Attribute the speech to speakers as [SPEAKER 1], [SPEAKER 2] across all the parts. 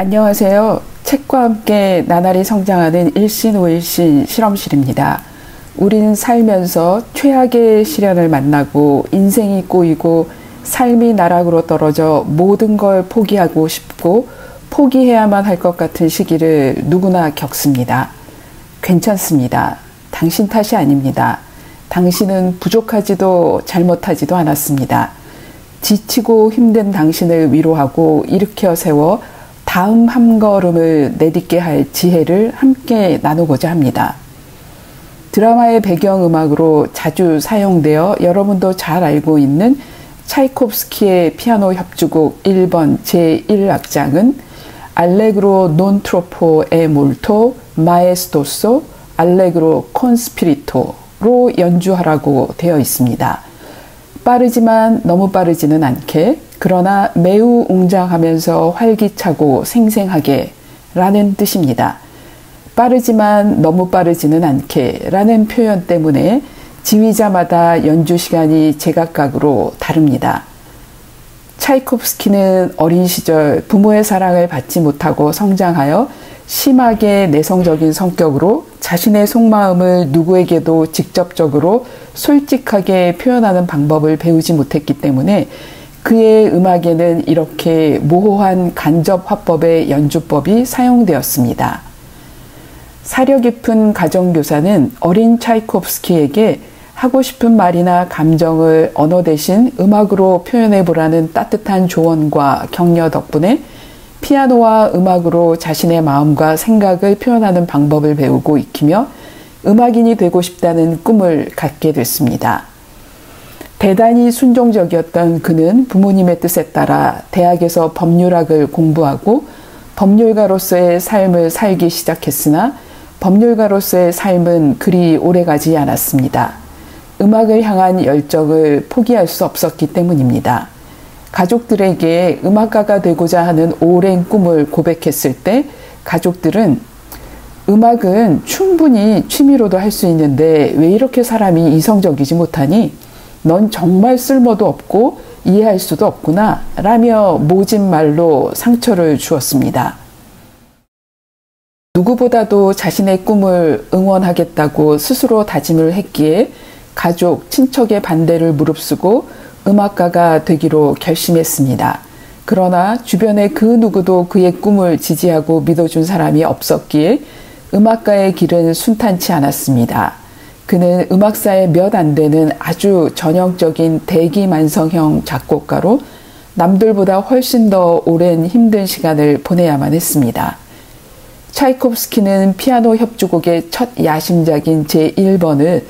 [SPEAKER 1] 안녕하세요. 책과 함께 나날이 성장하는 일신 오일신 실험실입니다. 우리는 살면서 최악의 시련을 만나고 인생이 꼬이고 삶이 나락으로 떨어져 모든 걸 포기하고 싶고 포기해야만 할 것 같은 시기를 누구나 겪습니다. 괜찮습니다. 당신 탓이 아닙니다. 당신은 부족하지도 잘못하지도 않았습니다. 지치고 힘든 당신을 위로하고 일으켜 세워 다음 한 걸음을 내딛게 할 지혜를 함께 나누고자 합니다. 드라마의 배경음악으로 자주 사용되어 여러분도 잘 알고 있는 차이콥스키의 피아노 협주곡 1번 제1악장은 알레그로 non troppo e molto maestoso allegro con spirito로 연주하라고 되어 있습니다. 빠르지만 너무 빠르지는 않게, 그러나 매우 웅장하면서 활기차고 생생하게 라는 뜻입니다. 빠르지만 너무 빠르지는 않게 라는 표현 때문에 지휘자마다 연주 시간이 제각각으로 다릅니다. 차이콥스키는 어린 시절 부모의 사랑을 받지 못하고 성장하여 심하게 내성적인 성격으로 자신의 속마음을 누구에게도 직접적으로 솔직하게 표현하는 방법을 배우지 못했기 때문에 그의 음악에는 이렇게 모호한 간접 화법의 연주법이 사용되었습니다. 사려 깊은 가정교사는 어린 차이콥스키에게 하고 싶은 말이나 감정을 언어 대신 음악으로 표현해보라는 따뜻한 조언과 격려 덕분에 피아노와 음악으로 자신의 마음과 생각을 표현하는 방법을 배우고 익히며 음악인이 되고 싶다는 꿈을 갖게 됐습니다. 대단히 순종적이었던 그는 부모님의 뜻에 따라 대학에서 법률학을 공부하고 법률가로서의 삶을 살기 시작했으나 법률가로서의 삶은 그리 오래가지 않았습니다. 음악을 향한 열정을 포기할 수 없었기 때문입니다. 가족들에게 음악가가 되고자 하는 오랜 꿈을 고백했을 때 가족들은 음악은 충분히 취미로도 할 수 있는데 왜 이렇게 사람이 이성적이지 못하니? 넌 정말 쓸모도 없고 이해할 수도 없구나 라며 모진 말로 상처를 주었습니다. 누구보다도 자신의 꿈을 응원하겠다고 스스로 다짐을 했기에 가족, 친척의 반대를 무릅쓰고 음악가가 되기로 결심했습니다. 그러나 주변에 그 누구도 그의 꿈을 지지하고 믿어준 사람이 없었기에 음악가의 길은 순탄치 않았습니다. 그는 음악사에 몇 안 되는 아주 전형적인 대기만성형 작곡가로 남들보다 훨씬 더 오랜 힘든 시간을 보내야만 했습니다. 차이콥스키는 피아노 협주곡의 첫 야심작인 제1번을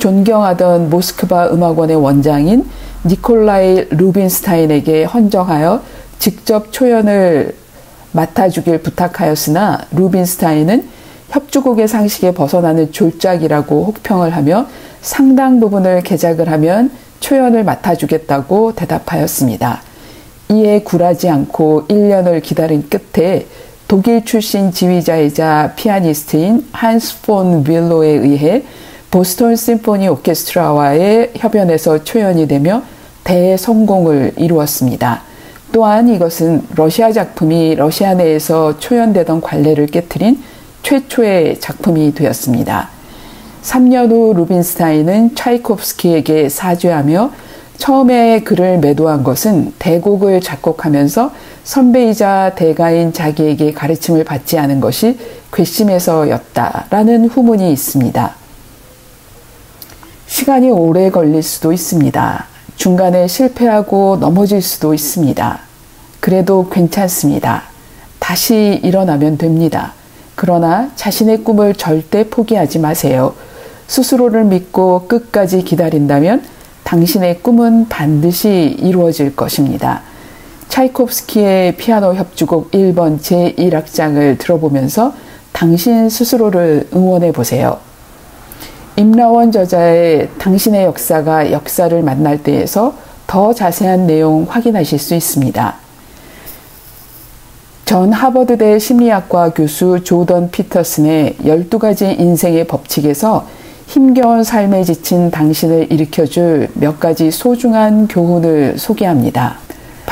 [SPEAKER 1] 존경하던 모스크바 음악원의 원장인 니콜라이 루빈스타인에게 헌정하여 직접 초연을 맡아주길 부탁하였으나 루빈스타인은 협주곡의 상식에 벗어나는 졸작이라고 혹평을 하며 상당 부분을 개작을 하면 초연을 맡아주겠다고 대답하였습니다. 이에 굴하지 않고 1년을 기다린 끝에 독일 출신 지휘자이자 피아니스트인 한스 폰 윌로에 의해 보스턴 심포니 오케스트라와의 협연에서 초연이 되며 대성공을 이루었습니다. 또한 이것은 러시아 작품이 러시아 내에서 초연되던 관례를 깨트린 최초의 작품이 되었습니다. 3년 후 루빈스타인은 차이콥스키에게 사죄하며 처음에 그를 매도한 것은 대곡을 작곡하면서 선배이자 대가인 자기에게 가르침을 받지 않은 것이 괘씸해서였다라는 후문이 있습니다. 시간이 오래 걸릴 수도 있습니다. 중간에 실패하고 넘어질 수도 있습니다. 그래도 괜찮습니다. 다시 일어나면 됩니다. 그러나 자신의 꿈을 절대 포기하지 마세요. 스스로를 믿고 끝까지 기다린다면 당신의 꿈은 반드시 이루어질 것입니다. 차이콥스키의 피아노 협주곡 1번 제1악장을 들어보면서 당신 스스로를 응원해 보세요. 임라원 저자의 당신의 역사가 역사를 만날 때에서 더 자세한 내용 확인하실 수 있습니다. 전 하버드대 심리학과 교수 조던 피터슨의 12가지 인생의 법칙에서 힘겨운 삶에 지친 당신을 일으켜줄 몇 가지 소중한 교훈을 소개합니다.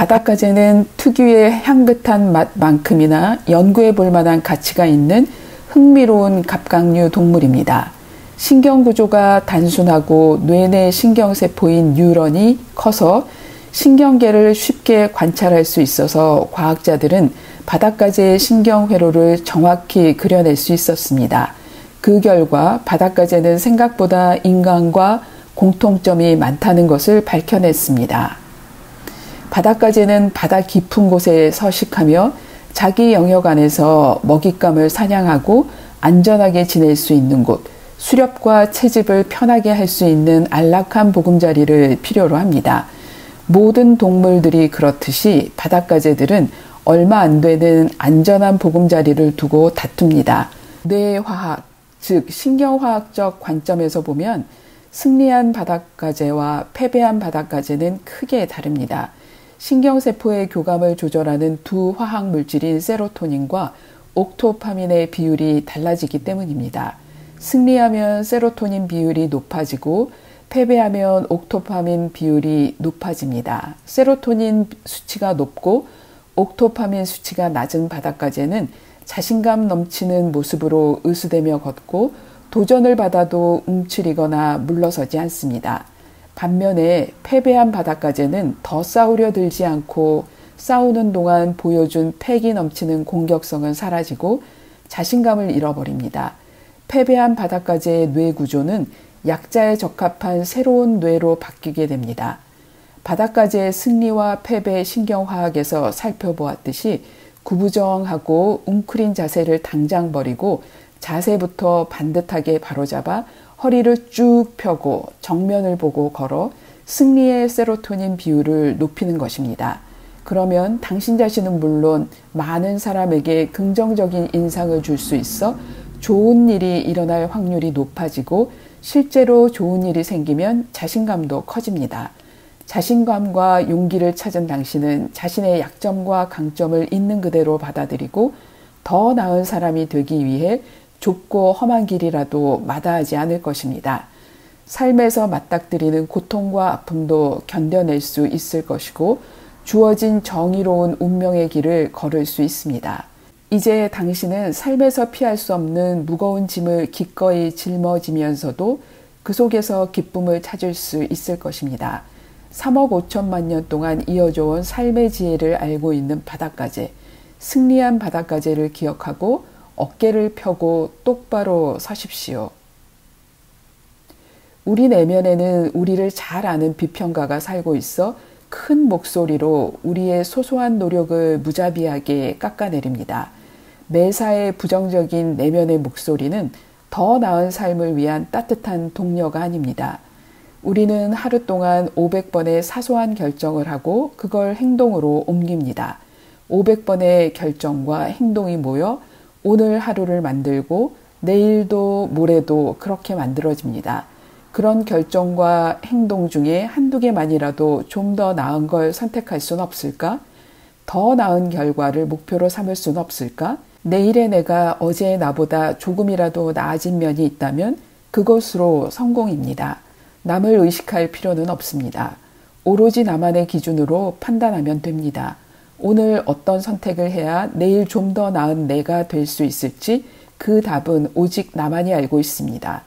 [SPEAKER 1] 바닷가재는 특유의 향긋한 맛만큼이나 연구해 볼 만한 가치가 있는 흥미로운 갑각류 동물입니다. 신경구조가 단순하고 뇌내 신경세포인 뉴런이 커서 신경계를 쉽게 관찰할 수 있어서 과학자들은 바닷가재의 신경회로를 정확히 그려낼 수 있었습니다. 그 결과 바닷가재는 생각보다 인간과 공통점이 많다는 것을 밝혀냈습니다. 바닷가재는 바다 깊은 곳에 서식하며 자기 영역 안에서 먹잇감을 사냥하고 안전하게 지낼 수 있는 곳, 수렵과 채집을 편하게 할 수 있는 안락한 보금자리를 필요로 합니다. 모든 동물들이 그렇듯이 바닷가재들은 얼마 안 되는 안전한 보금자리를 두고 다툽니다. 뇌화학, 즉 신경화학적 관점에서 보면 승리한 바닷가재와 패배한 바닷가재는 크게 다릅니다. 신경세포의 교감을 조절하는 두 화학물질인 세로토닌과 옥토파민의 비율이 달라지기 때문입니다. 승리하면 세로토닌 비율이 높아지고 패배하면 옥토파민 비율이 높아집니다. 세로토닌 수치가 높고 옥토파민 수치가 낮은 바닷가재는 자신감 넘치는 모습으로 으스대며 걷고 도전을 받아도 움츠리거나 물러서지 않습니다. 반면에 패배한 바닷가재는 더 싸우려 들지 않고 싸우는 동안 보여준 패기 넘치는 공격성은 사라지고 자신감을 잃어버립니다. 패배한 바닷가재의 뇌 구조는 약자에 적합한 새로운 뇌로 바뀌게 됩니다. 바닷가재의 승리와 패배 신경화학에서 살펴보았듯이 구부정하고 웅크린 자세를 당장 버리고 자세부터 반듯하게 바로잡아 허리를 쭉 펴고 정면을 보고 걸어 승리의 세로토닌 비율을 높이는 것입니다. 그러면 당신 자신은 물론 많은 사람에게 긍정적인 인상을 줄 수 있어 좋은 일이 일어날 확률이 높아지고 실제로 좋은 일이 생기면 자신감도 커집니다. 자신감과 용기를 찾은 당신은 자신의 약점과 강점을 있는 그대로 받아들이고 더 나은 사람이 되기 위해 좁고 험한 길이라도 마다하지 않을 것입니다. 삶에서 맞닥뜨리는 고통과 아픔도 견뎌낼 수 있을 것이고 주어진 정의로운 운명의 길을 걸을 수 있습니다. 이제 당신은 삶에서 피할 수 없는 무거운 짐을 기꺼이 짊어지면서도 그 속에서 기쁨을 찾을 수 있을 것입니다. 3억 5천만 년 동안 이어져 온 삶의 지혜를 알고 있는 바닷가재, 승리한 바닷가재를 기억하고 어깨를 펴고 똑바로 서십시오. 우리 내면에는 우리를 잘 아는 비평가가 살고 있어 큰 목소리로 우리의 소소한 노력을 무자비하게 깎아내립니다. 매사에 부정적인 내면의 목소리는 더 나은 삶을 위한 따뜻한 동료가 아닙니다. 우리는 하루 동안 500번의 사소한 결정을 하고 그걸 행동으로 옮깁니다. 500번의 결정과 행동이 모여 오늘 하루를 만들고 내일도 모레도 그렇게 만들어집니다. 그런 결정과 행동 중에 한두 개만이라도 좀 더 나은 걸 선택할 수는 없을까? 더 나은 결과를 목표로 삼을 수는 없을까? 내일의 내가 어제의 나보다 조금이라도 나아진 면이 있다면 그것으로 성공입니다. 남을 의식할 필요는 없습니다. 오로지 나만의 기준으로 판단하면 됩니다. 오늘 어떤 선택을 해야 내일 좀 더 나은 내가 될 수 있을지 그 답은 오직 나만이 알고 있습니다.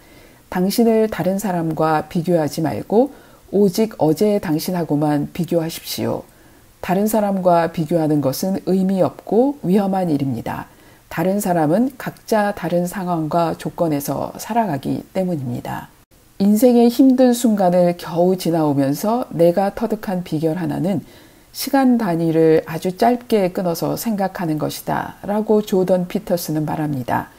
[SPEAKER 1] 당신을 다른 사람과 비교하지 말고 오직 어제의 당신하고만 비교하십시오. 다른 사람과 비교하는 것은 의미 없고 위험한 일입니다. 다른 사람은 각자 다른 상황과 조건에서 살아가기 때문입니다. 인생의 힘든 순간을 겨우 지나오면서 내가 터득한 비결 하나는 시간 단위를 아주 짧게 끊어서 생각하는 것이다 라고 조던 피터슨은 말합니다.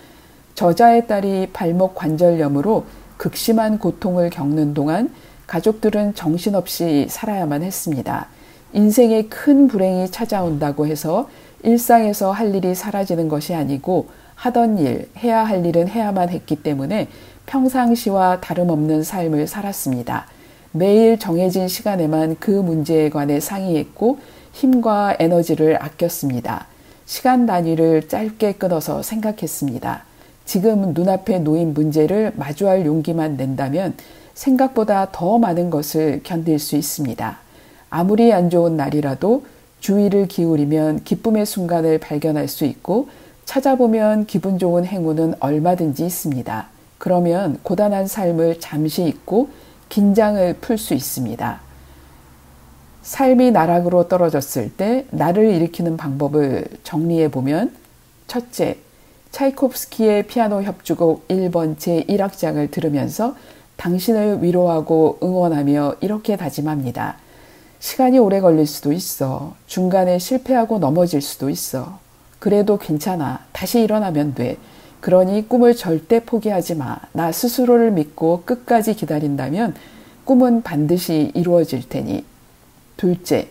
[SPEAKER 1] 저자의 딸이 발목 관절염으로 극심한 고통을 겪는 동안 가족들은 정신없이 살아야만 했습니다. 인생에 큰 불행이 찾아온다고 해서 일상에서 할 일이 사라지는 것이 아니고 하던 일, 해야 할 일은 해야만 했기 때문에 평상시와 다름없는 삶을 살았습니다. 매일 정해진 시간에만 그 문제에 관해 상의했고 힘과 에너지를 아꼈습니다. 시간 단위를 짧게 끊어서 생각했습니다. 지금 눈앞에 놓인 문제를 마주할 용기만 낸다면 생각보다 더 많은 것을 견딜 수 있습니다. 아무리 안 좋은 날이라도 주의를 기울이면 기쁨의 순간을 발견할 수 있고 찾아보면 기분 좋은 행운은 얼마든지 있습니다. 그러면 고단한 삶을 잠시 잊고 긴장을 풀 수 있습니다. 삶이 나락으로 떨어졌을 때 나를 일으키는 방법을 정리해보면 첫째, 차이콥스키의 피아노 협주곡 1번 제1악장을 들으면서 당신을 위로하고 응원하며 이렇게 다짐합니다. 시간이 오래 걸릴 수도 있어. 중간에 실패하고 넘어질 수도 있어. 그래도 괜찮아. 다시 일어나면 돼. 그러니 꿈을 절대 포기하지 마. 나 스스로를 믿고 끝까지 기다린다면 꿈은 반드시 이루어질 테니. 둘째,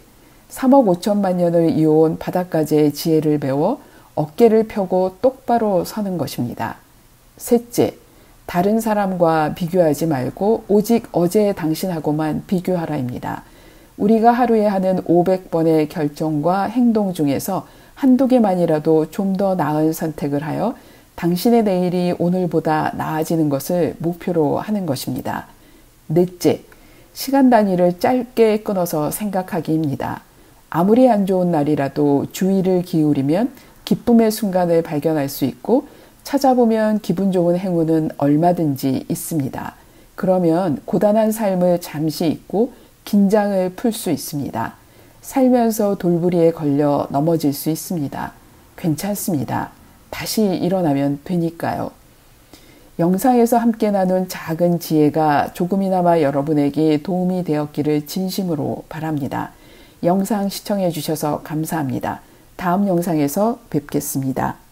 [SPEAKER 1] 3억 5천만 년을 이어온 바닷가재의 지혜를 배워 어깨를 펴고 똑바로 서는 것입니다. 셋째, 다른 사람과 비교하지 말고 오직 어제의 당신하고만 비교하라입니다. 우리가 하루에 하는 500번의 결정과 행동 중에서 한두 개만이라도 좀 더 나은 선택을 하여 당신의 내일이 오늘보다 나아지는 것을 목표로 하는 것입니다. 넷째, 시간 단위를 짧게 끊어서 생각하기입니다. 아무리 안 좋은 날이라도 주의를 기울이면 기쁨의 순간을 발견할 수 있고 찾아보면 기분 좋은 행운은 얼마든지 있습니다. 그러면 고단한 삶을 잠시 잊고 긴장을 풀 수 있습니다. 살면서 돌부리에 걸려 넘어질 수 있습니다. 괜찮습니다. 다시 일어나면 되니까요. 영상에서 함께 나눈 작은 지혜가 조금이나마 여러분에게 도움이 되었기를 진심으로 바랍니다. 영상 시청해 주셔서 감사합니다. 다음 영상에서 뵙겠습니다.